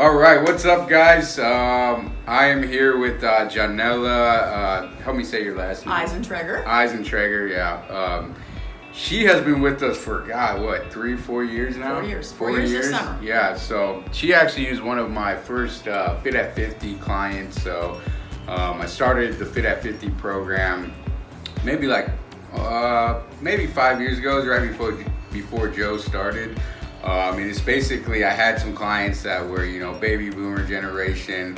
All right, what's up, guys? I am here with Jonella. Help me say your last name. Eisenträger. Eisenträger, yeah. She has been with us for, God, what, 3-4 years now? 4 years. 4 years this summer. Yeah, so she actually is one of my first Fit at 50 clients. So I started the Fit at 50 program maybe 5 years ago. It was right before Joe started. And it's basically, I had some clients that were, baby boomer generation.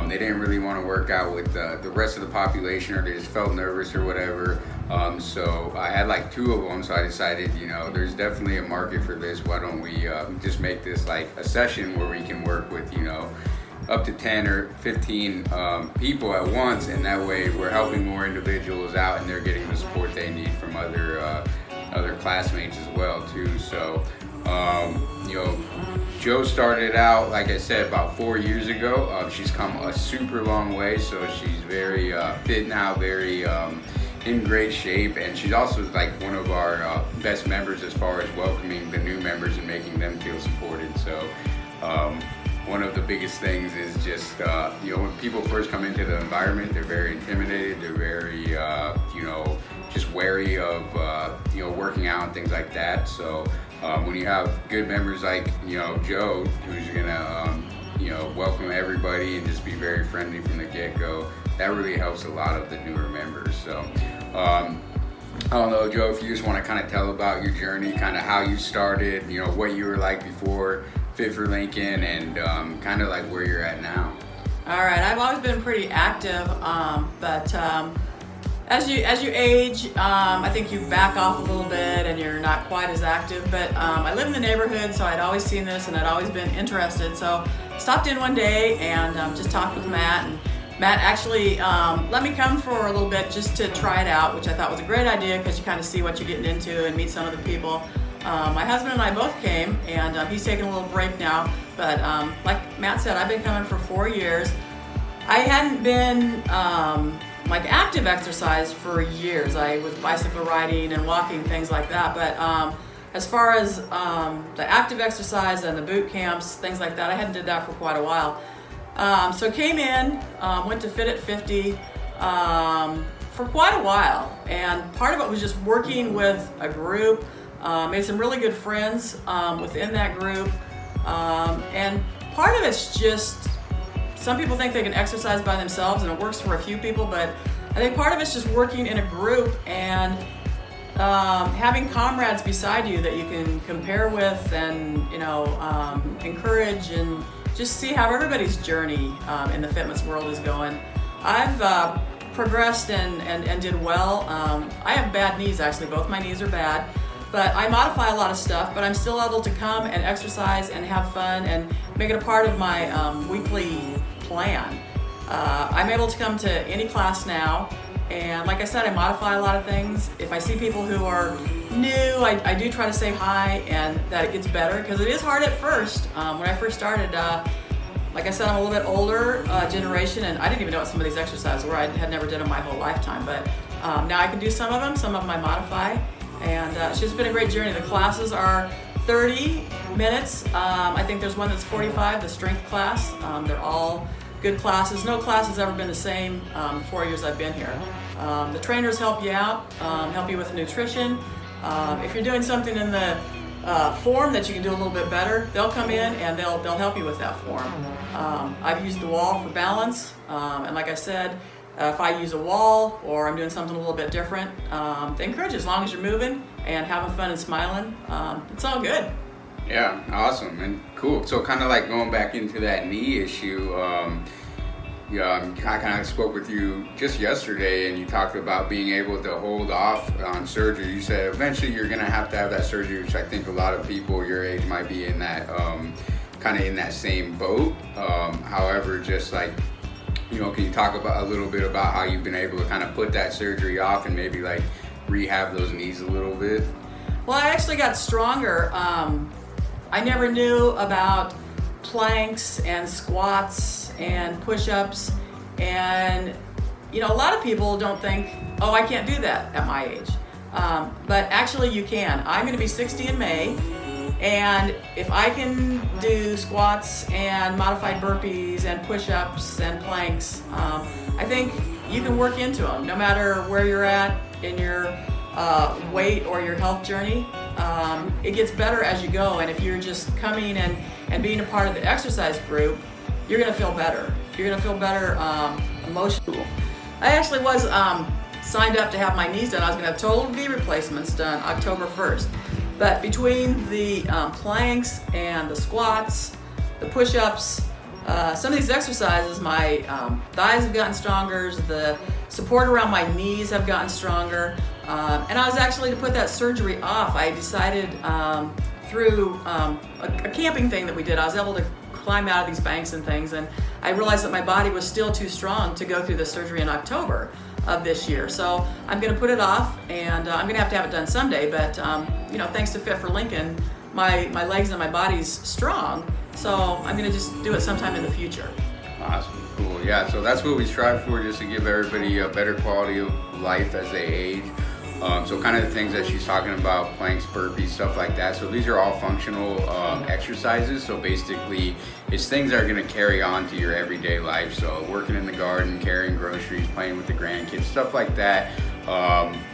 They didn't really want to work out with the rest of the population, or they just felt nervous or whatever. So I had like 2 of them. So I decided, there's definitely a market for this. Why don't we just make this like a session where we can work with, up to 10 or 15 people at once. And that way we're helping more individuals out and they're getting the support they need from other classmates as well too. So Joe started out, like I said, about 4 years ago. She's come a super long way, so she's very fit now, very in great shape, and she's also like one of our best members as far as welcoming the new members and making them feel supported. So one of the biggest things is just when people first come into the environment, they're very intimidated, they're very just wary of working out and things like that. So when you have good members like Joe, who's gonna welcome everybody and just be very friendly from the get-go, that really helps a lot of the newer members. So I don't know, Joe, if you just want to kind of tell about your journey, kind of how you started, what you were like before Fit for Lincoln, and kind of like where you're at now. All right, I've always been pretty active, but as you age, I think you back off a little bit and you're not quite as active. But I live in the neighborhood, so I'd always seen this and I'd always been interested. So stopped in one day and just talked with Matt. And Matt actually let me come for a little bit just to try it out, which I thought was a great idea because you kind of see what you're getting into and meet some of the people. My husband and I both came, and he's taking a little break now. But like Matt said, I've been coming for 4 years. I hadn't been like active exercise for years. I was bicycle riding and walking, things like that. But as far as the active exercise and the boot camps, things like that, I hadn't did that for quite a while. So came in, went to Fit at 50 for quite a while. And part of it was just working with a group, made some really good friends within that group. And part of it's just, some people think they can exercise by themselves, and it works for a few people, but I think part of it's just working in a group and having comrades beside you that you can compare with and encourage, and just see how everybody's journey in the fitness world is going. I've progressed and did well. I have bad knees, actually. Both my knees are bad. But I modify a lot of stuff, but I'm still able to come and exercise and have fun and make it a part of my weekly plan. I'm able to come to any class now, and like I said, I modify a lot of things. If I see people who are new, I do try to say hi, and that it gets better, because it is hard at first. When I first started, like I said, I'm a little bit older generation, and I didn't even know what some of these exercises were. I had never done them my whole lifetime, but now I can do some of them I modify. And it's just been a great journey. The classes are 30 minutes. I think there's one that's 45, the strength class. They're all good classes. No class has ever been the same 4 years I've been here. The trainers help you out, help you with nutrition. If you're doing something in the form that you can do a little bit better, they'll come in and they'll help you with that form. I've used the wall for balance, and like I said, if I use a wall or I'm doing something a little bit different, they encourage, as long as you're moving and having fun and smiling, it's all good. Yeah, awesome and cool. So kind of like going back into that knee issue, I kind of spoke with you just yesterday, and you talked about being able to hold off on surgery. You said eventually you're going to have that surgery, which I think a lot of people your age might be in that, kind of in that same boat. However, just like, can you talk about a little bit about how you've been able to kind of put that surgery off and maybe like rehab those knees a little bit? Well, I actually got stronger. I never knew about planks and squats and push-ups, and a lot of people don't think, oh, I can't do that at my age, but actually you can. I'm going to be 60 in May, And if I can do squats and modified burpees and push-ups and planks, I think you can work into them no matter where you're at in your weight or your health journey. It gets better as you go, and if you're just coming and being a part of the exercise group, you're going to feel better. You're going to feel better emotionally. I actually was signed up to have my knees done. I was going to have total knee replacements done October 1st. But between the planks and the squats, the push-ups, some of these exercises, my thighs have gotten stronger, the support around my knees have gotten stronger, and I was actually to put that surgery off. I decided through a camping thing that we did, I was able to climb out of these banks and things, and I realized that my body was still too strong to go through the surgery in October of this year. So I'm going to put it off, and I'm going to have it done someday, but thanks to Fit for Lincoln, my legs and my body's strong, so I'm going to just do it sometime in the future. Awesome, cool. Yeah, so that's what we strive for, just to give everybody a better quality of life as they age. So kind of the things that she's talking about, planks, burpees, stuff like that. So these are all functional exercises. So basically, it's things that are going to carry on to your everyday life. So working in the garden, carrying groceries, playing with the grandkids, stuff like that.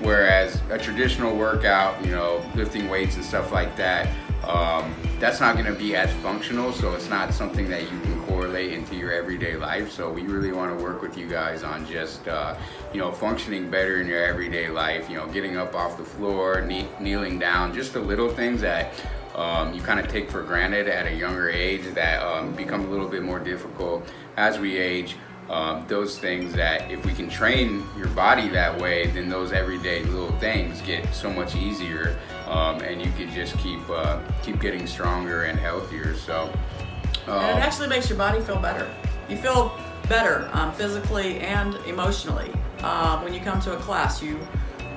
Whereas a traditional workout, lifting weights and stuff like that, that's not going to be as functional, so it's not something that you can correlate into your everyday life. So we really want to work with you guys on just functioning better in your everyday life, getting up off the floor, kneeling down, just the little things that you kind of take for granted at a younger age that become a little bit more difficult as we age. Those things that if we can train your body that way, then those everyday little things get so much easier, and you can just keep getting stronger and healthier. So and it actually makes your body feel better. You feel better physically and emotionally when you come to a class. You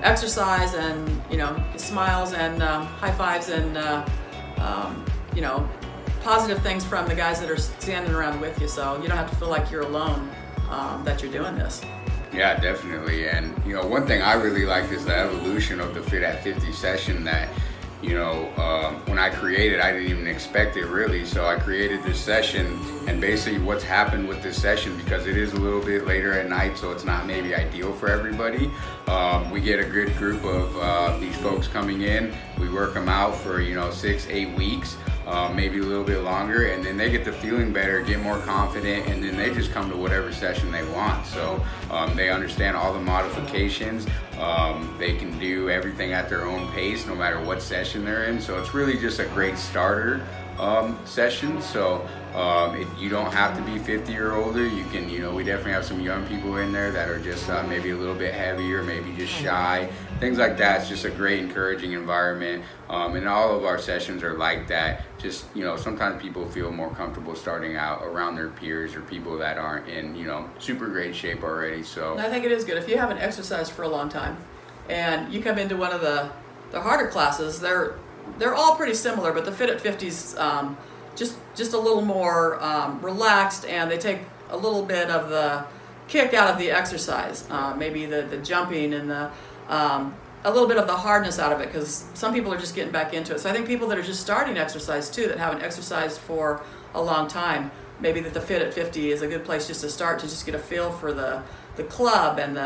exercise, and smiles and high fives and positive things from the guys that are standing around with you, so you don't have to feel like you're alone that you're doing this. Yeah, definitely. And one thing I really like is the evolution of the Fit at 50 session that when I created, I didn't even expect it really. So I created this session, and basically what's happened with this session, because it is a little bit later at night, so it's not maybe ideal for everybody. We get a good group of these folks coming in. We work them out for 6-8 weeks. Maybe a little bit longer, and then they get to feeling better, get more confident, and then they just come to whatever session they want. So they understand all the modifications. They can do everything at their own pace, no matter what session they're in. So it's really just a great starter session. So you don't have to be 50 or older. You can, we definitely have some young people in there that are just maybe a little bit heavier, maybe just shy, things like that. It's just a great, encouraging environment. And all of our sessions are like that. Just, sometimes people feel more comfortable starting out around their peers or people that aren't in, super great shape already. So and I think it is good if you haven't exercised for a long time and you come into one of the harder classes. They're all pretty similar, but the Fit at 50's just a little more relaxed, and they take a little bit of the kick out of the exercise, maybe the jumping and a little bit of the hardness out of it, because some people are just getting back into it. So I think people that are just starting exercise too, that haven't exercised for a long time, maybe that the Fit at 50 is a good place just to start, to just get a feel for the club and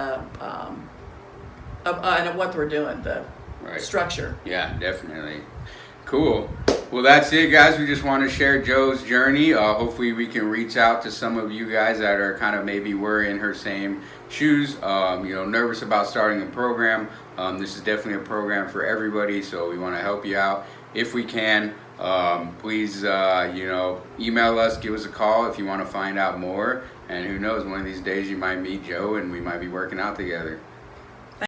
and what we're doing, the structure. Yeah, definitely. Cool. Well, that's it, guys. We just want to share Joe's journey. Hopefully we can reach out to some of you guys that are kind of maybe were in her same shoes, nervous about starting a program. This is definitely a program for everybody, so we want to help you out if we can. Please, email us, give us a call if you want to find out more. And who knows, one of these days you might meet Joe and we might be working out together.